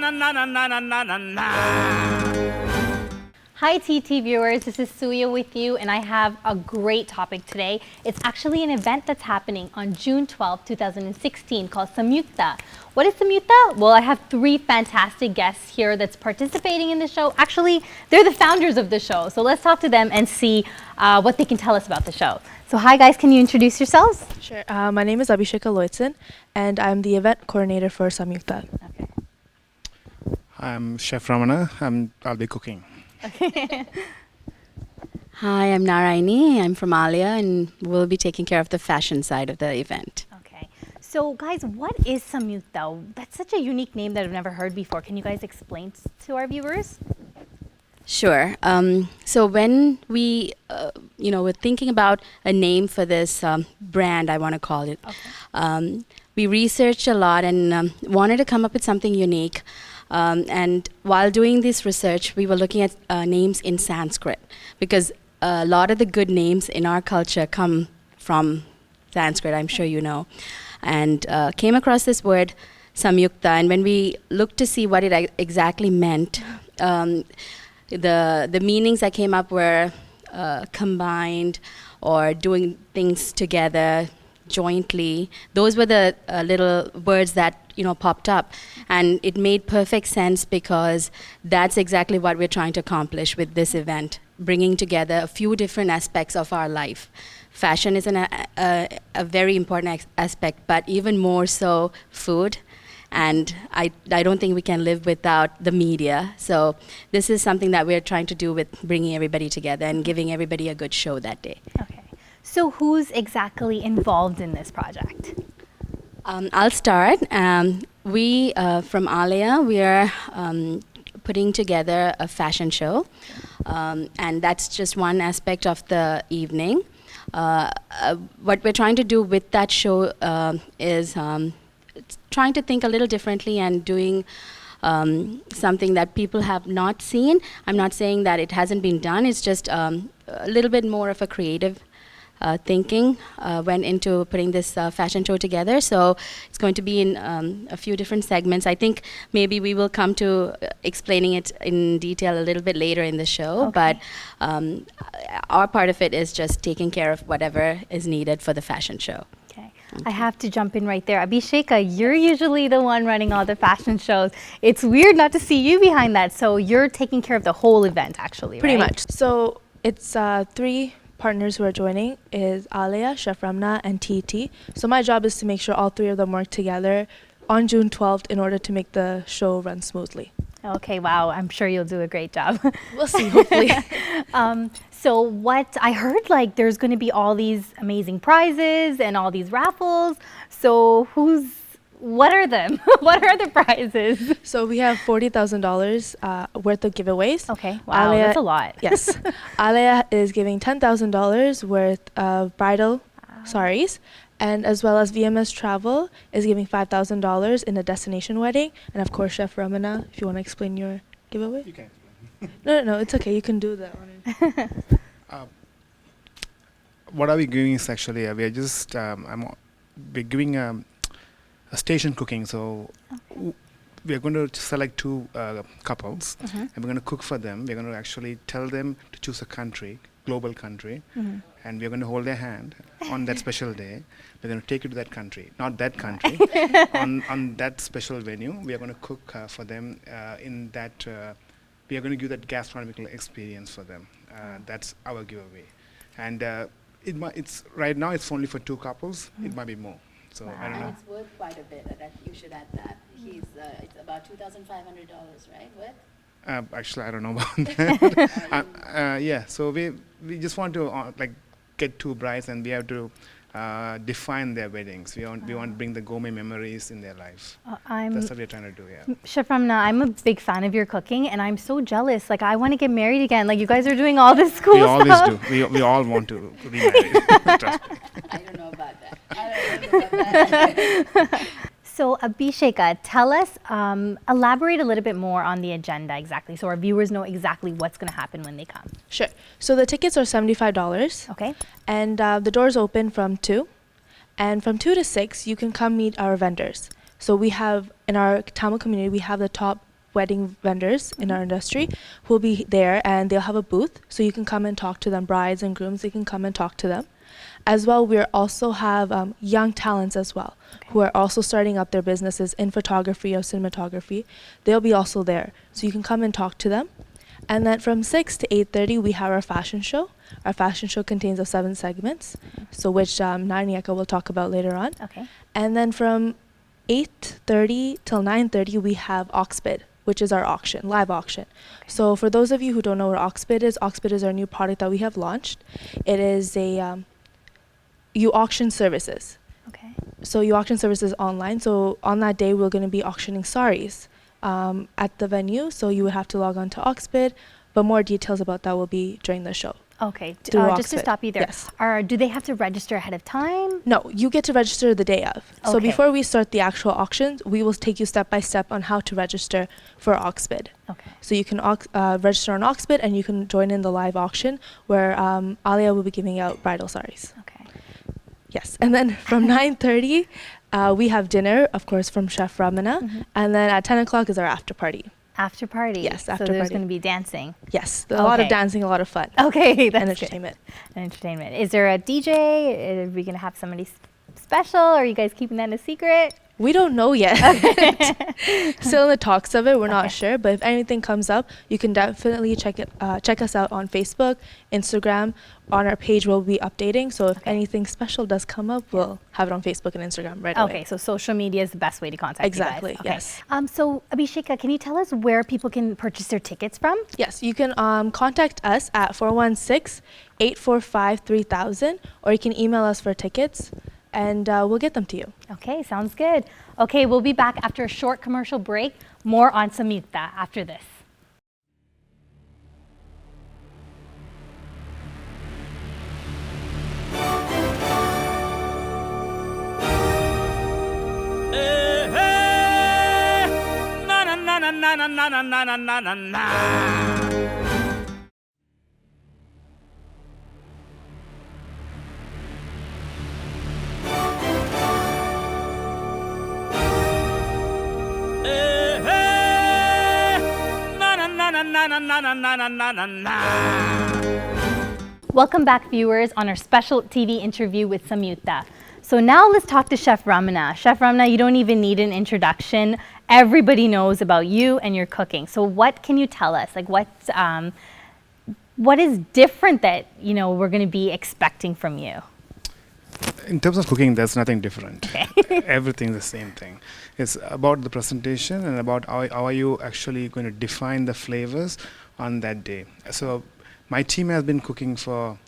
Hi TT viewers, this is Suya with you, and I have a great topic today. It's actually an event that's happening on June 12, 2016 called Samyukta. What is Samyukta? Well, I have three fantastic guests here that's participating in the show. Actually, they're the founders of the show, so let's talk to them and see what they can tell us about the show. So hi guys, can you introduce yourselves? Sure. My name is Abhisheka Loitson, and I'm the event coordinator for Samyukta. Okay. I'm Chef Ramana. I'll be cooking. Hi, I'm Narayani. I'm from Alia, and we'll be taking care of the fashion side of the event. Okay. So guys, what is Samyukta? That's such a unique name that I've never heard before. Can you guys explain to our viewers? Sure. So when we, were thinking about a name for this brand, I want to call it, we researched a lot and wanted to come up with something unique. And while doing this research, we were looking at names in Sanskrit, because a lot of the good names in our culture come from Sanskrit, I'm sure you know. And came across this word, Samyukta, and when we looked to see what it exactly meant, the meanings that came up were combined or doing things together, jointly. Those were the little words that popped up, and it made perfect sense because that's exactly what we're trying to accomplish with this event, bringing together a few different aspects of our life. Fashion is a very important aspect, but even more so food, and I don't think we can live without the media. So this is something that we're trying to do with bringing everybody together and giving everybody a good show that day. Okay. So who's exactly involved in this project? I'll start. We, from Alia, we are putting together a fashion show, and that's just one aspect of the evening. What we're trying to do with that show is trying to think a little differently and doing something that people have not seen. I'm not saying that it hasn't been done, it's just a little bit more of a creative thinking went into putting this fashion show together. So it's going to be in a few different segments. I think maybe we will come to explaining it in detail a little bit later in the show. Okay. But our part of it is just taking care of whatever is needed for the fashion show. Okay. I have to jump in right there. Abhisheka, you're usually the one running all the fashion shows. It's weird not to see you behind that. So you're taking care of the whole event, actually, Pretty right? much. So it's three partners who are joining is Alia, Chef Ramna, and TT. So my job is to make sure all three of them work together on June 12th in order to make the show run smoothly. Okay, wow. I'm sure you'll do a great job. We'll see, hopefully. So what I heard, like there's going to be all these amazing prizes and all these raffles. So what are them? What are the prizes? So we have $40,000 worth of giveaways. Okay, wow, that's a lot. Yes. Alia is giving $10,000 worth of bridal saris, and as well as VMS Travel is giving $5,000 in a destination wedding. And of course, Chef Ramana, if you want to explain your giveaway. You can. No, it's okay. You can do that one. What are we giving is actually we are just we're giving a station cooking. So we are going to select two couples, and we're going to cook for them. We're going to actually tell them to choose a country, global country, and we're going to hold their hand on that special day. We're going to take you to that country, not that country, on that special venue. We are going to cook for them in that. We are going to give that gastronomical experience for them. That's our giveaway, and it's right now it's only for two couples. It might be more. So I don't know. And it's worth quite a bit. That you should add that. It's about $2,500, right? Worth? Actually, I don't know about that. Yeah. So we just want to get two brides, and we have to define their weddings. We want to bring the gourmet memories in their life. That's what we're trying to do. Yeah. Chef Ramna, I'm a big fan of your cooking, and I'm so jealous. Like I want to get married again. Like you guys are doing all this cool stuff. We always do. We all want to be married. Trust me. I don't know about that. So Abhisheka, tell us, elaborate a little bit more on the agenda exactly, so our viewers know exactly what's going to happen when they come. Sure. So the tickets are $75. Okay. And the doors open from 2. And from 2 to 6, you can come meet our vendors. So we have, in our Tamil community, we have the top wedding vendors in our industry who will be there, and they'll have a booth, so you can come and talk to them, brides and grooms, you can come and talk to them. As well, we also have young talents as well, who are also starting up their businesses in photography or cinematography. They'll be also there, so you can come and talk to them. And then from 6 to 8:30, we have our fashion show. Our fashion show contains of 7 segments, so which Narniaka will talk about later on. Okay. And then from 8:30 till 9:30, we have Oxbid, which is our auction, live auction. So for those of you who don't know what Oxbid is our new product that we have launched. It is a you auction services. Okay. So you auction services online. So on that day, we're going to be auctioning saris at the venue. So you would have to log on to Oxbid, but more details about that will be during the show. Okay. Through Just to Oxbid. stop you there, Yes. do they have to register ahead of time? No, you get to register the day of. So Okay. before we start the actual auctions, we will take you step by step on how to register for Oxbid. Okay. So you can register on Oxbid, and you can join in the live auction where Alia will be giving out bridal saris. Okay. Yes, and then from 9:30, we have dinner, of course, from Chef Ramana, and then at 10 o'clock is our after party. After party. Yes, So after there's party. going to be dancing. Yes, a lot of Okay. dancing, a lot of fun, Okay, that's and good. entertainment. And entertainment. Is there a DJ? Are we going to have somebody special? Are you guys keeping that a secret? We don't know yet. Still in the talks of it. We're not Okay. sure, but if anything comes up, you can definitely check us out on Facebook, Instagram. On our page, we'll be updating. So if Okay. anything special does come up, we'll have it on Facebook and Instagram right away. Okay, so social media is the best way to contact Exactly, you guys. Okay. yes. So Abhisheka, can you tell us where people can purchase their tickets from? Yes, you can contact us at 416-845-3000, or you can email us for tickets, and we'll get them to you. Okay, sounds good. Okay, we'll be back after a short commercial break. More on Samyukta after this. Welcome back, viewers, on our special TV interview with Samyukta. So now let's talk to Chef Ramana. Chef Ramana, you don't even need an introduction. Everybody knows about you and your cooking. So what can you tell us? Like what is different that we're going to be expecting from you? In terms of cooking, there's nothing different. Everything's the same thing. It's about the presentation and about how are you actually going to define the flavors on that day. So my team has been cooking for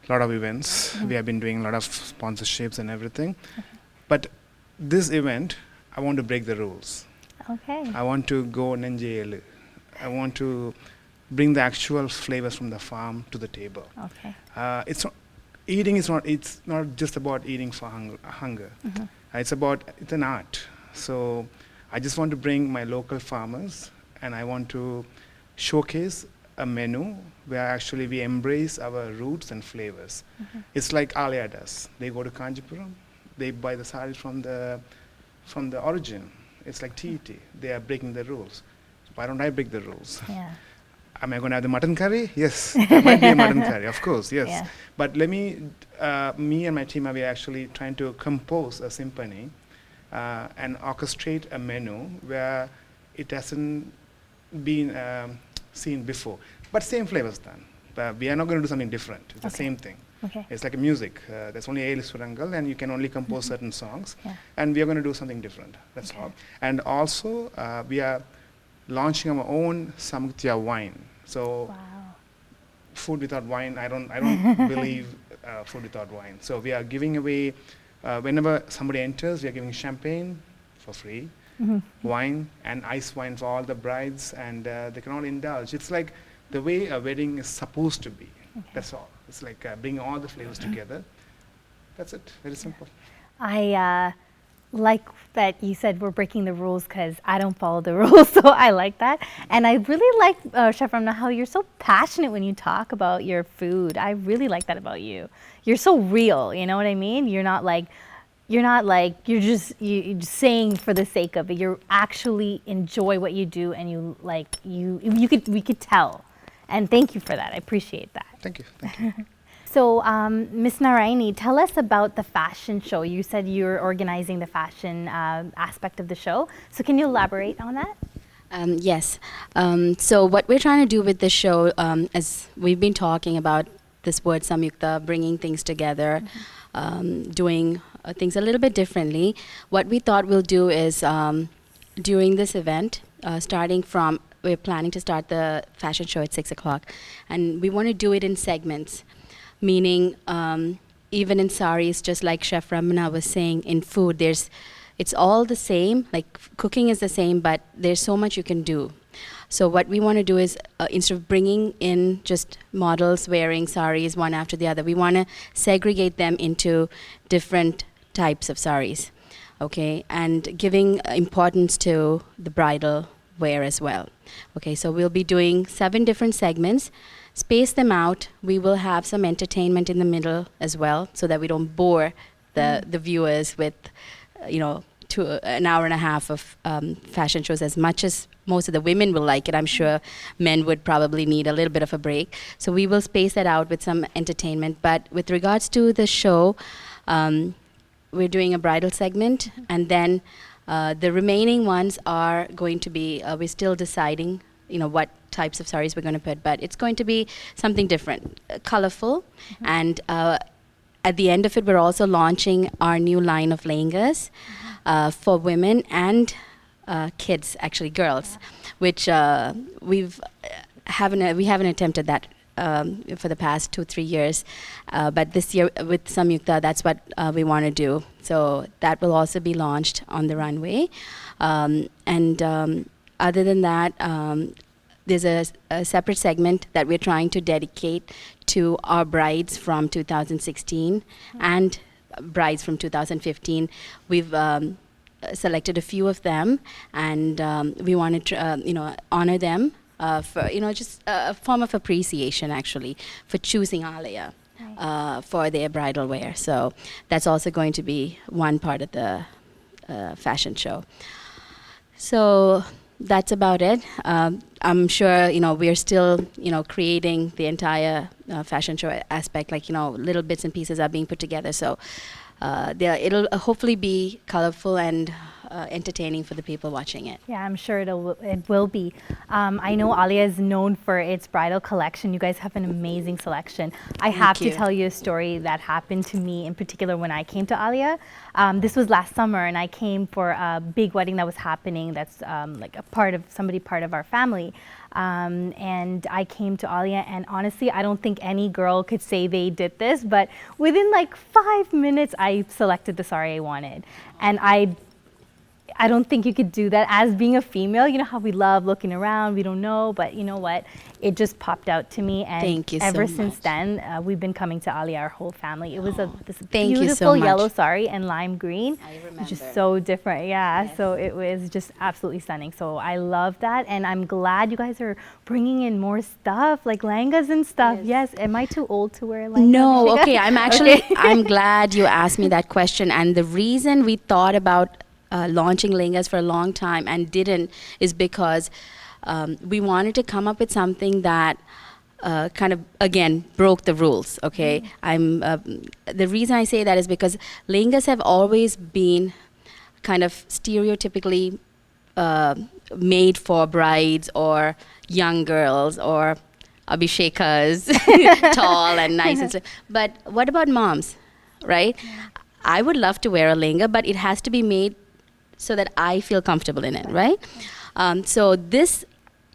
a lot of events. We have been doing a lot of sponsorships and everything. But this event, I want to break the rules. Okay. I want to go Nenjayelu. I want to bring the actual flavors from the farm to the table. Okay. It's not just about eating for hunger. It's an art. So I just want to bring my local farmers, and I want to showcase a menu where actually we embrace our roots and flavors. It's like Alia does. They go to Kanjipuram, they buy the sari from the origin. It's like TET. They are breaking the rules. Why don't I break the rules? Yeah. Am I going to have the mutton curry? Yes, there might be a mutton curry, of course, yes. Yeah. But me and my team are actually trying to compose a symphony and orchestrate a menu where it hasn't been seen before. But same flavors done. We are not going to do something different. It's the same thing. Okay. It's like a music. There's only a Surangal, and you can only compose certain songs. Yeah. And we are going to do something different. That's all. And also, we are launching our own Samyuktha wine. So Wow. food without wine, I don't believe food without wine. So we are giving away, whenever somebody enters, we are giving champagne for free, wine and ice wine for all the brides, and they can all indulge. It's like the way a wedding is supposed to be. That's all. It's like bringing all the flavors together. That's it. Very simple. I like that you said we're breaking the rules because I don't follow the rules, so I like that. And I really like, Chef Ramna, how you're so passionate when you talk about your food. I really like that about you. You're so real, you know what I mean? You're not like you're not like you're just saying for the sake of it. You actually enjoy what you do, and we could tell. And thank you for that. I appreciate that. Thank you. Thank you. So, Ms. Naraini, tell us about the fashion show. You said you're organizing the fashion aspect of the show. So, can you elaborate on that? Yes. So what we're trying to do with this show, as we've been talking about this word Samyukta, bringing things together, doing things a little bit differently. What we thought we'll do is during this event, we're planning to start the fashion show at 6 o'clock, and we want to do it in segments, meaning even in saris, just like Chef Ramana was saying, in food, it's all the same, like cooking is the same, but there's so much you can do. So what we want to do is, instead of bringing in just models wearing saris one after the other, we want to segregate them into different types of saris, okay, and giving importance to the bridal wear as well. Okay, so we'll be doing 7 different segments, space them out. We will have some entertainment in the middle as well, so that we don't bore the viewers with, an hour and a half of fashion shows. As much as most of the women will like it, I'm sure men would probably need a little bit of a break. So we will space that out with some entertainment. But with regards to the show, we're doing a bridal segment, and then the remaining ones are going to be, we're still deciding, what types of saris we're going to put, but it's going to be something different, colorful, and at the end of it, we're also launching our new line of lehengas for women and kids, actually girls, which we haven't attempted that for the past 2-3 years, but this year with Samyukta, that's what we want to do. So that will also be launched on the runway, and other than that, there's a separate segment that we're trying to dedicate to our brides from 2016 and brides from 2015. We've selected a few of them, and we wanted to, honor them for, just a form of appreciation, actually, for choosing Alia for their bridal wear. So that's also going to be one part of the fashion show. So that's about it. I'm sure, we're still, creating the entire fashion show aspect, like, little bits and pieces are being put together. So it'll hopefully be colorful and entertaining for the people watching it. Yeah, I'm sure it will be. I know Alia is known for its bridal collection. You guys have an amazing selection. I have to tell you a story that happened to me in particular when I came to Alia. This was last summer, and I came for a big wedding that was happening that's like a part of our family. And I came to Alia, and honestly, I don't think any girl could say they did this, but within like 5 minutes, I selected the sari I wanted. And I don't think you could do that as being a female. You know how we love looking around, we don't know, but you know what? It just popped out to me, and ever since then, we've been coming to Alia, our whole family. It was this beautiful yellow sari and lime green. I remember. Just so different, yeah. Yes. So it was just absolutely stunning. So I love that, and I'm glad you guys are bringing in more stuff, like lehengas and stuff. Yes. Am I too old to wear lehengas? No, okay. I'm glad you asked me that question, and the reason we thought about launching lehengas for a long time and didn't is because we wanted to come up with something that kind of, again, broke the rules, okay? The reason I say that is because lehengas have always been kind of stereotypically made for brides or young girls or abhishekas, tall and nice and stuff. But what about moms, right? I would love to wear a lehenga, but it has to be made so that I feel comfortable in it, right? So this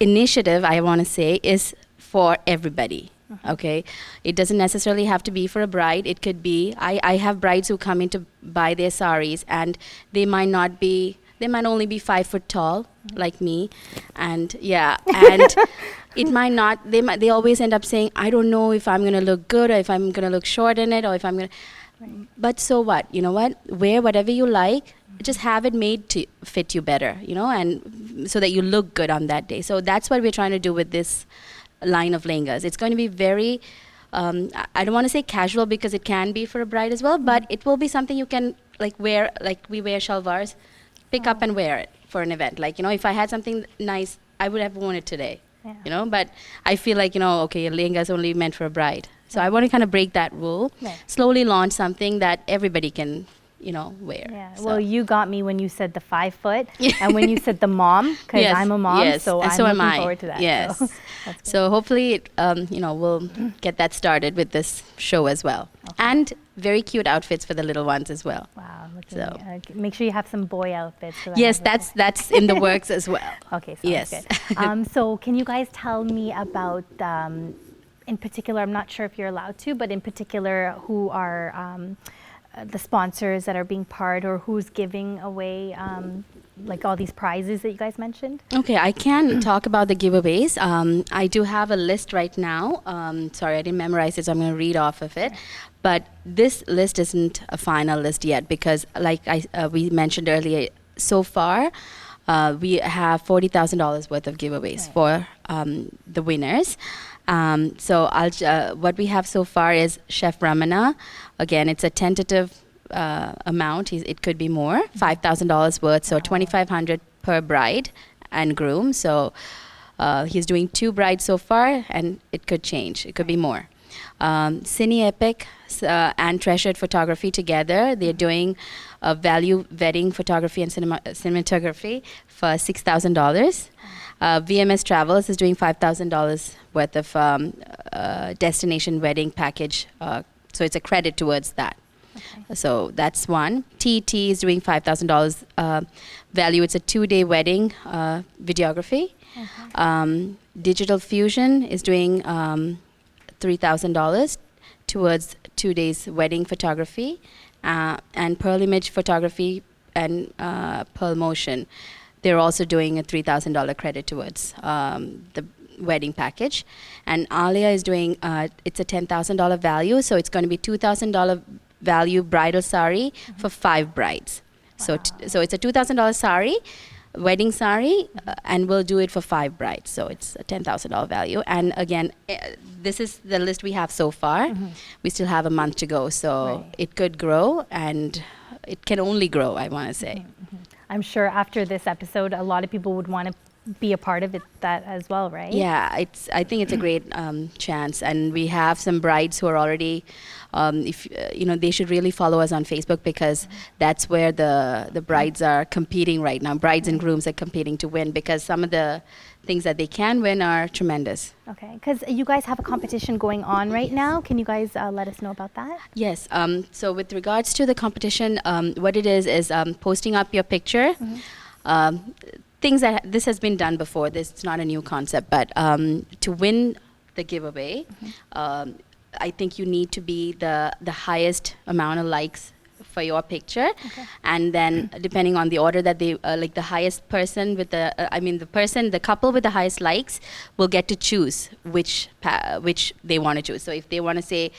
initiative, I want to say, is for everybody, okay? It doesn't necessarily have to be for a bride. It could be, I have brides who come in to buy their saris, and they might only be 5 foot tall, like me, and and it might not, they always end up saying, I don't know if I'm gonna look good, or if I'm gonna look short in it, or if I'm gonna, but so what? You know what? Wear whatever you like. Just have it made to fit you better, and so that you look good on that day. So that's what we're trying to do with this line of lehengas. It's going to be very, I don't want to say casual, because it can be for a bride as well, but it will be something you can like wear, like we wear shalwars, pick up and wear it for an event. Like, if I had something nice, I would have worn it today. Yeah. But I feel like, okay, a lehenga is only meant for a bride. So I want to kind of break that rule, Right. slowly launch something that everybody can, wear. Yeah. So- Well, you got me when you said the 5 foot, and when you said the mom, because Yes, I'm a mom, yes, so and I'm so am looking I. forward to that. Yes. So, that's good. So hopefully, we'll get that started with this show as well. And very cute outfits for the little ones as well. Wow. Looking, So- make sure you have some boy outfits. So that Yes, I have that's in the works as well. Okay, sounds Yes. good. So can you guys tell me about, in particular, I'm not sure if you're allowed to, but in particular, who are the sponsors that are being part, or who's giving away like all these prizes that you guys mentioned? Okay, I can talk about the giveaways. I do have a list right now. Sorry, I didn't memorize it, so I'm going to read off of it. But this list isn't a final list yet because, like we mentioned earlier, so far we have $40,000 worth of giveaways for the winners. So what we have so far is Chef Ramana. Again, it's a tentative amount. It could be more, $5,000 worth, so $2,500 per bride and groom. So he's doing 2 brides so far, and it could change. It could be more. Cine Epic and Treasured Photography together, they're doing a value wedding photography and cinematography for $6,000. VMS Travels is doing $5,000 worth of destination wedding package. So it's a credit towards that. Okay. So that's one. TT is doing $5,000 value. It's a 2-day wedding videography. Digital Fusion is doing $3,000 towards 2 days wedding photography, and Pearl Image Photography and Pearl Motion. They're also doing a $3,000 credit towards the wedding package. And Alia is doing, it's a $10,000 value, so it's going to be $2,000 value bridal sari for 5 brides. So it's a $2,000 sari, wedding sari, and we'll do it for 5 brides. So it's a $10,000 value. And again, this is the list we have so far. We still have a month to go, so it could grow, and it can only grow, I want to say. I'm sure after this episode, a lot of people would want to be a part of it that as well, right? Yeah, I think it's a great chance, and we have some brides who are already. If they should really follow us on Facebook, because that's where the brides are competing right now. Brides and grooms are competing to win, because some of the things that they can win are tremendous. Okay, because you guys have a competition going on right now. Can you guys let us know about that? Yes. So with regards to the competition, what it is posting up your picture. Things that this has been done before. This is not a new concept, but to win the giveaway, I think you need to be the highest amount of likes for your picture, and then depending on the order that they like, the highest person with the couple with the highest likes will get to choose which they want to choose. So if they want to say,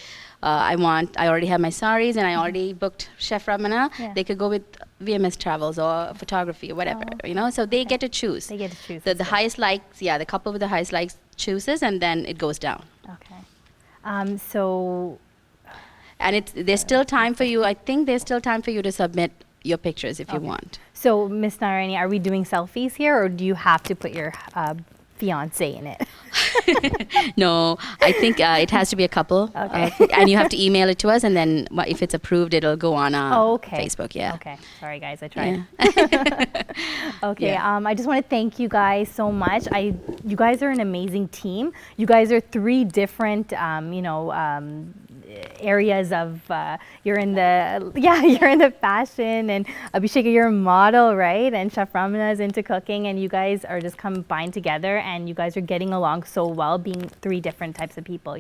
I already have my saris and I already booked Chef Ramana, they could go with VMS Travels or photography or whatever, so they get to choose. They get to choose. The highest likes, the couple with the highest likes chooses, and then it goes down. Okay. So. And there's still time for you. I think there's still time for you to submit your pictures if you want. So, Miss Narayani, are we doing selfies here, or do you have to put your fiance in it? No, I think it has to be a couple. And you have to email it to us, and then if it's approved, it'll go on Facebook. Yeah. Okay. Sorry, guys. I tried. Yeah. Okay. Yeah. I just want to thank you guys so much. You guys are an amazing team. You guys are 3 different, areas of you're in the fashion, and Abhishek, you're a model, right? And Chef Ramana is into cooking, and you guys are just combined together, and you guys are getting along so well, being 3 different types of people,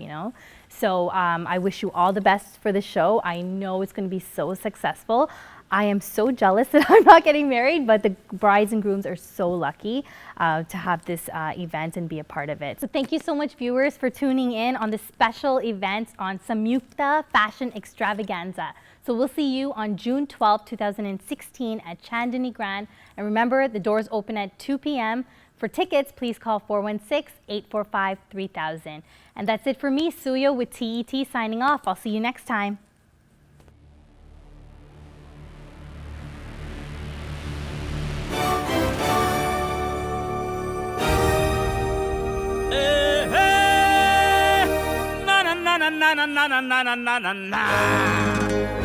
So I wish you all the best for the show. I know it's going to be so successful. I am so jealous that I'm not getting married, but the brides and grooms are so lucky to have this event and be a part of it. So thank you so much, viewers, for tuning in on this special event on Samyukta Fashion Extravaganza. So we'll see you on June 12, 2016 at Chandni Grand. And remember, the doors open at 2 p.m. For tickets, please call 416-845-3000. And that's it for me, Suyo with TET signing off. I'll see you next time. na na na na na na na na.